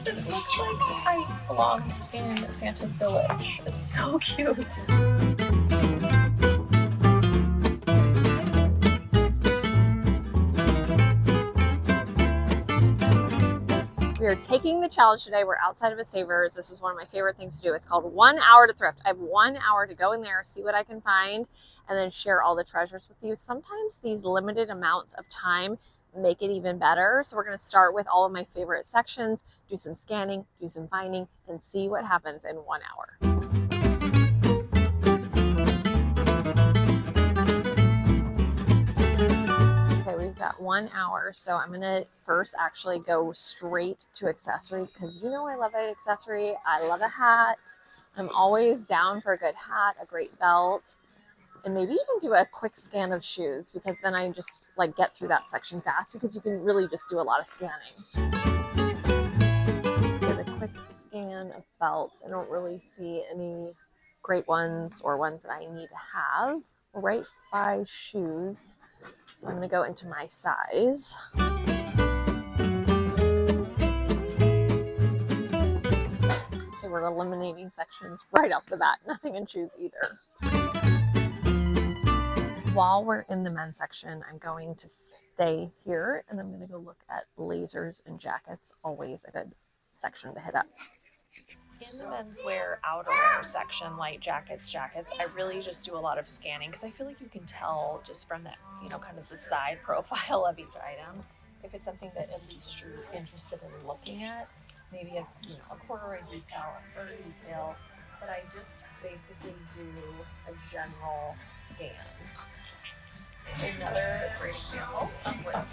It looks like I belong in Santa's village. It's so cute. We are taking the challenge today. We're outside of a Savers. This is one of my favorite things to do. It's called 1 hour to thrift. I have 1 hour to go in there, see what I can find, and then share all the treasures with you. Sometimes these limited amounts of time make it even better. So we're going to start with all of my favorite sections, do some scanning, do some finding, and see what happens in 1 hour. We've got 1 hour, so I'm gonna first actually go straight to accessories because you know I love an accessory. I love a hat. I'm always down for a good hat, a great belt, and maybe even do a quick scan of shoes because then I just like get through that section fast because you can really just do a lot of scanning. Get a quick scan of belts. I don't really see any great ones or ones that I need to have. Right by shoes. So I'm going to go into my size. Okay, we're eliminating sections right off the bat. Nothing in shoes either. While we're in the men's section, I'm going to stay here and I'm going to go look at blazers and jackets. Always a good section to hit up. In the menswear outerwear section, light jackets, I really just do a lot of scanning because I feel like you can tell just from that, you know, kind of the side profile of each item, if it's something that at least you're interested in looking at. Maybe it's, you know, a corduroy detail, a fur detail, but I just basically do a general scan. Another great example of what I'm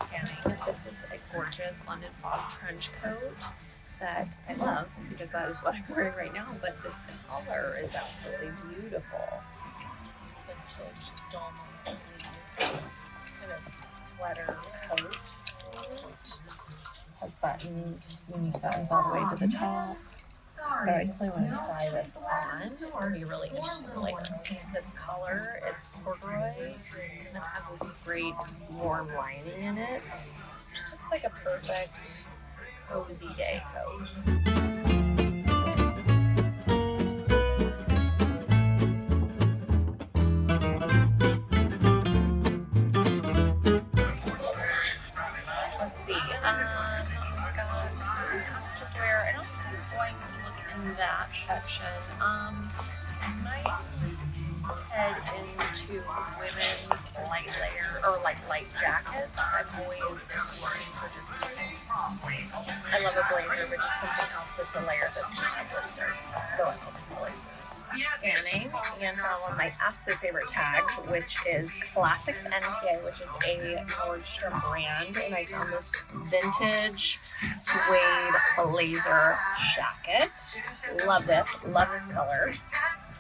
scanning. This is a gorgeous London fog trench coat that I love because that is what I'm wearing right now, but this color is absolutely beautiful. Vintage dolman sleeve kind of sweater coat. Has buttons, unique buttons all the way to the top. So I definitely want to try this on. It's going to be really interesting to like this color. It's corduroy and it has this great warm lining in it. Just looks like a perfect cozy day coat. Let's see. Got some activewear. I don't think I'm going to look in that section. I might head into women's light layer or like light jackets. I'm always looking for just, I love a blazer, but just something else that's a layer that's not a blazer. Though I love blazers. Scanning and found one of my absolute favorite tags, which is Classics NTA, which is a Nordstrom brand, and I found this vintage suede blazer jacket. Love this color.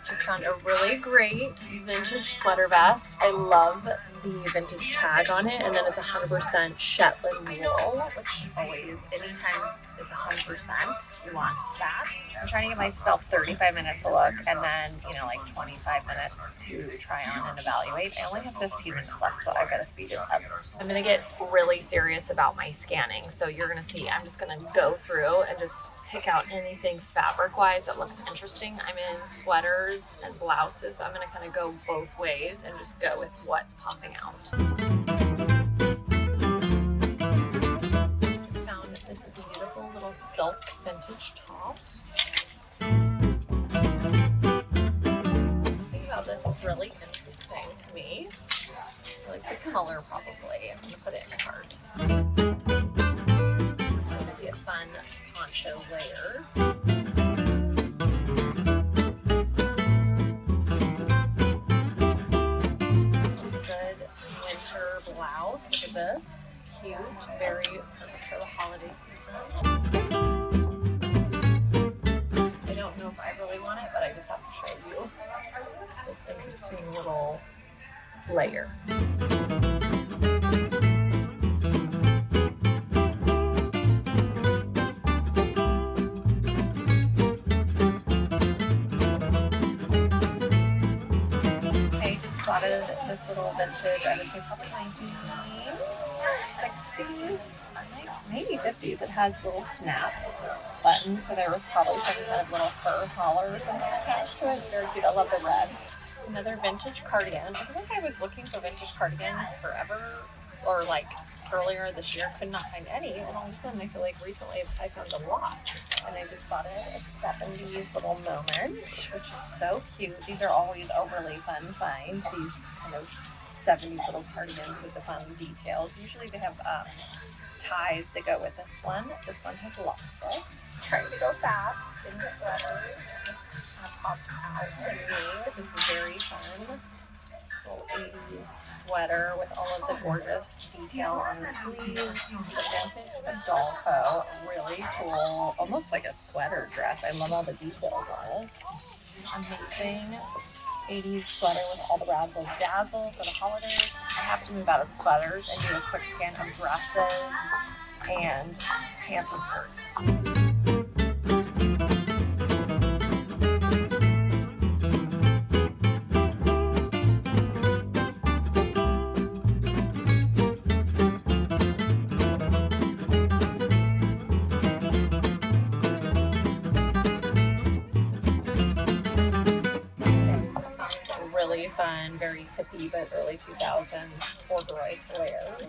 Just found a really great vintage sweater vest. I love the vintage tag on it, and then it's 100% Shetland wool, which always, anytime it's 100%, you want that. I'm trying to give myself 35 minutes to look, and then, you know, like 25 minutes to try on and evaluate. I only have 15 minutes left, so I've got to speed it up. I'm going to get really serious about my scanning, so you're going to see, I'm just going to go through and just pick out anything fabric-wise that looks interesting. I'm in sweaters and blouses, so I'm going to kind of go both ways and just go with what's popping out. Just found this beautiful little silk vintage top. Thinking about this is really interesting to me. I like the color probably. I'm going to put it in the cart. It's going to be a fun poncho layer. Good winter blouse. Look at this. Cute. Very perfect for the holiday season. I don't know if I really want it, but I just have to show you this interesting little layer. Spotted this little vintage, I would say probably 1960s maybe 50s. It has little snap buttons, so there was probably some kind of little fur collar or something attached to it. It's very cute. I love the red. Another vintage cardigan. I feel like I was looking for vintage cardigans forever, or like earlier this year, could not find any, and all of a sudden I feel like recently I found a lot, and I just spotted a 70s little moment, which is so cute. These are always a really fun find, these kind of 70s little cardigans with the fun details. Usually they have ties that go with this one. This one has lots of. Trying to go fast, didn't get letters. Popped out to me. This is very fun. Little 80s sweater with all of the gorgeous detail on the sleeves. The vintage Adolfo, really cool, almost like a sweater dress. I love all the details on it. Amazing 80s sweater with all the razzle dazzle for the holidays. I have to move out of the sweaters and do a quick scan of dresses and pants and skirts. Really fun, very hippie, but early 2000s corduroy flares.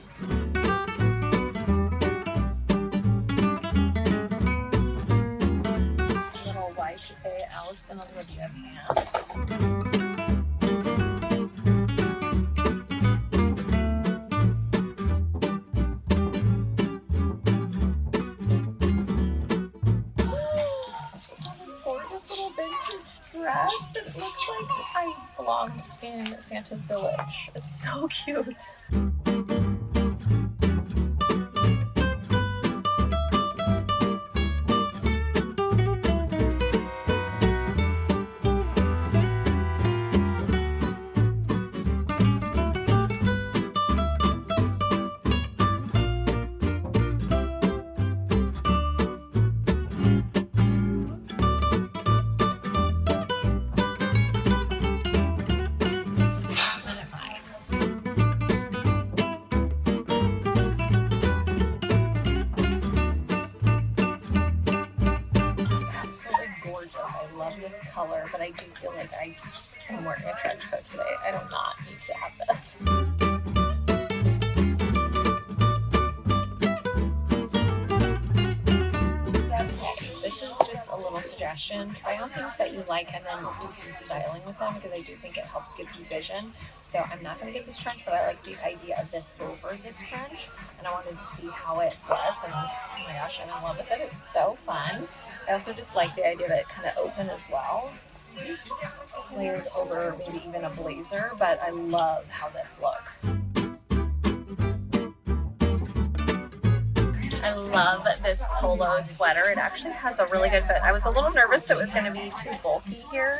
Little white Alice and Olivia pants. Dress that looks like I belong in Santa's village. It's so cute. Color, but I do feel like I am wearing a trench coat today. I do not need to have this. This is just a little suggestion. Try on things that you like and then do some styling with them, because I do think it helps give you vision. So I'm not going to get this trench, but I like the idea of this over this trench, and I wanted to see how it was, and oh my gosh, I'm in love with it. It's so fun. I also just like the idea that it kind of open as well, layered over maybe even a blazer, but I love how this looks. I love this polo sweater. It actually has a really good fit. I was a little nervous it was going to be too bulky here,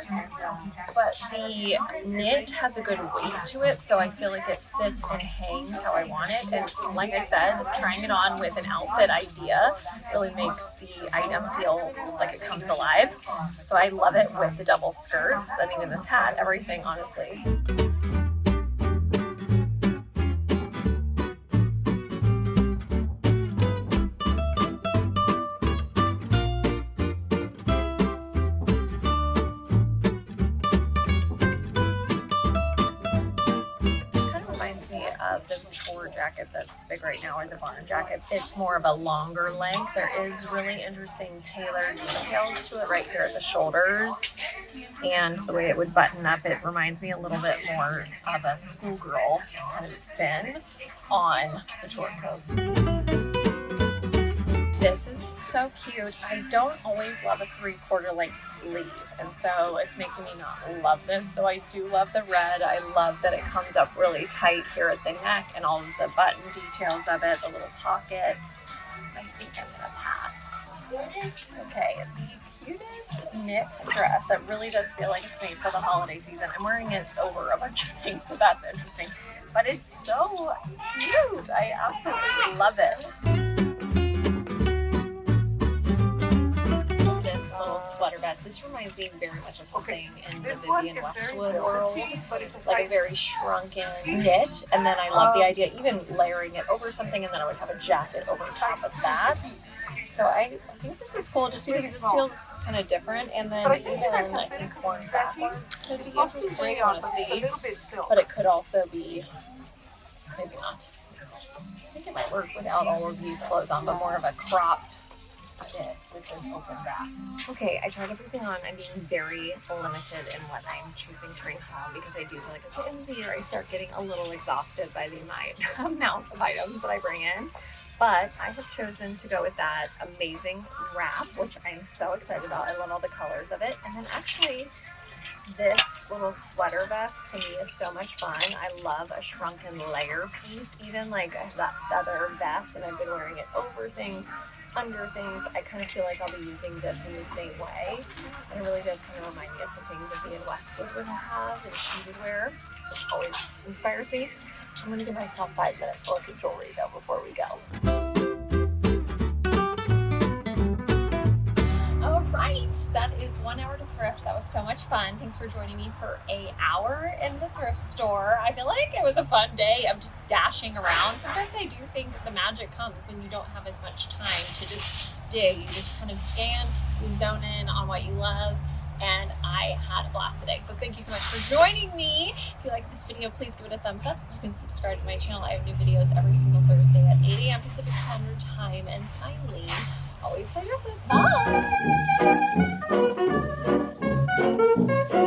but the knit has a good weight to it, so I feel like it sits and hangs how I want it. And like I said, trying it on with an outfit idea really makes the item feel like it comes alive. So I love it with the double skirts and even this hat, everything, honestly. The chore jacket that's big right now, or the barn jacket. It's more of a longer length. There is really interesting tailored details to it right here at the shoulders, and the way it would button up, it reminds me a little bit more of a schoolgirl kind of spin on the chore coat. This is so cute. I don't always love a 3/4 length sleeve, and so it's making me not love this, though I do love the red. I love that it comes up really tight here at the neck and all of the button details of it, the little pockets. I think I'm gonna pass. Okay, the cutest knit dress that really does feel like it's made for the holiday season. I'm wearing it over a bunch of things, so that's interesting, but it's so cute. I absolutely love it. Sweater vest. This This reminds me very much of something in the Vivian Westwood world, like a very shrunken knit. And then I love the idea, even layering it over something, and then I would have a jacket over top of that. So I think this is cool just because this feels kind of different. And then even I think worn backwards could be interesting on a see, but it could also be, maybe not. I think it might work without all of these clothes on, but more of a cropped fit with an open back. Okay, I tried everything on. I'm being very limited in what I'm choosing to bring home because I do feel like at the end of the year I start getting a little exhausted by the amount of items that I bring in. But I have chosen to go with that amazing wrap, which I'm so excited about. I love all the colors of it. And then actually, this little sweater vest to me is so much fun. I love a shrunken layer piece, even like I have that feather vest, and I've been wearing it over things, under things. I kind of feel like I'll be using this in the same way. And it really does kind of remind me of something Vivian Westwood would have and she would wear, which always inspires me. I'm going to give myself 5 minutes to look at jewelry though before we go. All right, that is 1 hour to thrift. That was so much fun. Thanks for joining me for an hour in the thrift store. I feel like it was a fun day of just dashing around. Sometimes I do think the magic comes when you don't have as much time to just dig. You just kind of scan, you zone in on what you love. And I had a blast today. So thank you so much for joining me. If you like this video, please give it a thumbs up. You can subscribe to my channel. I have new videos every single Thursday at 8 a.m. Pacific Standard Time. And finally, always play yourself. Bye!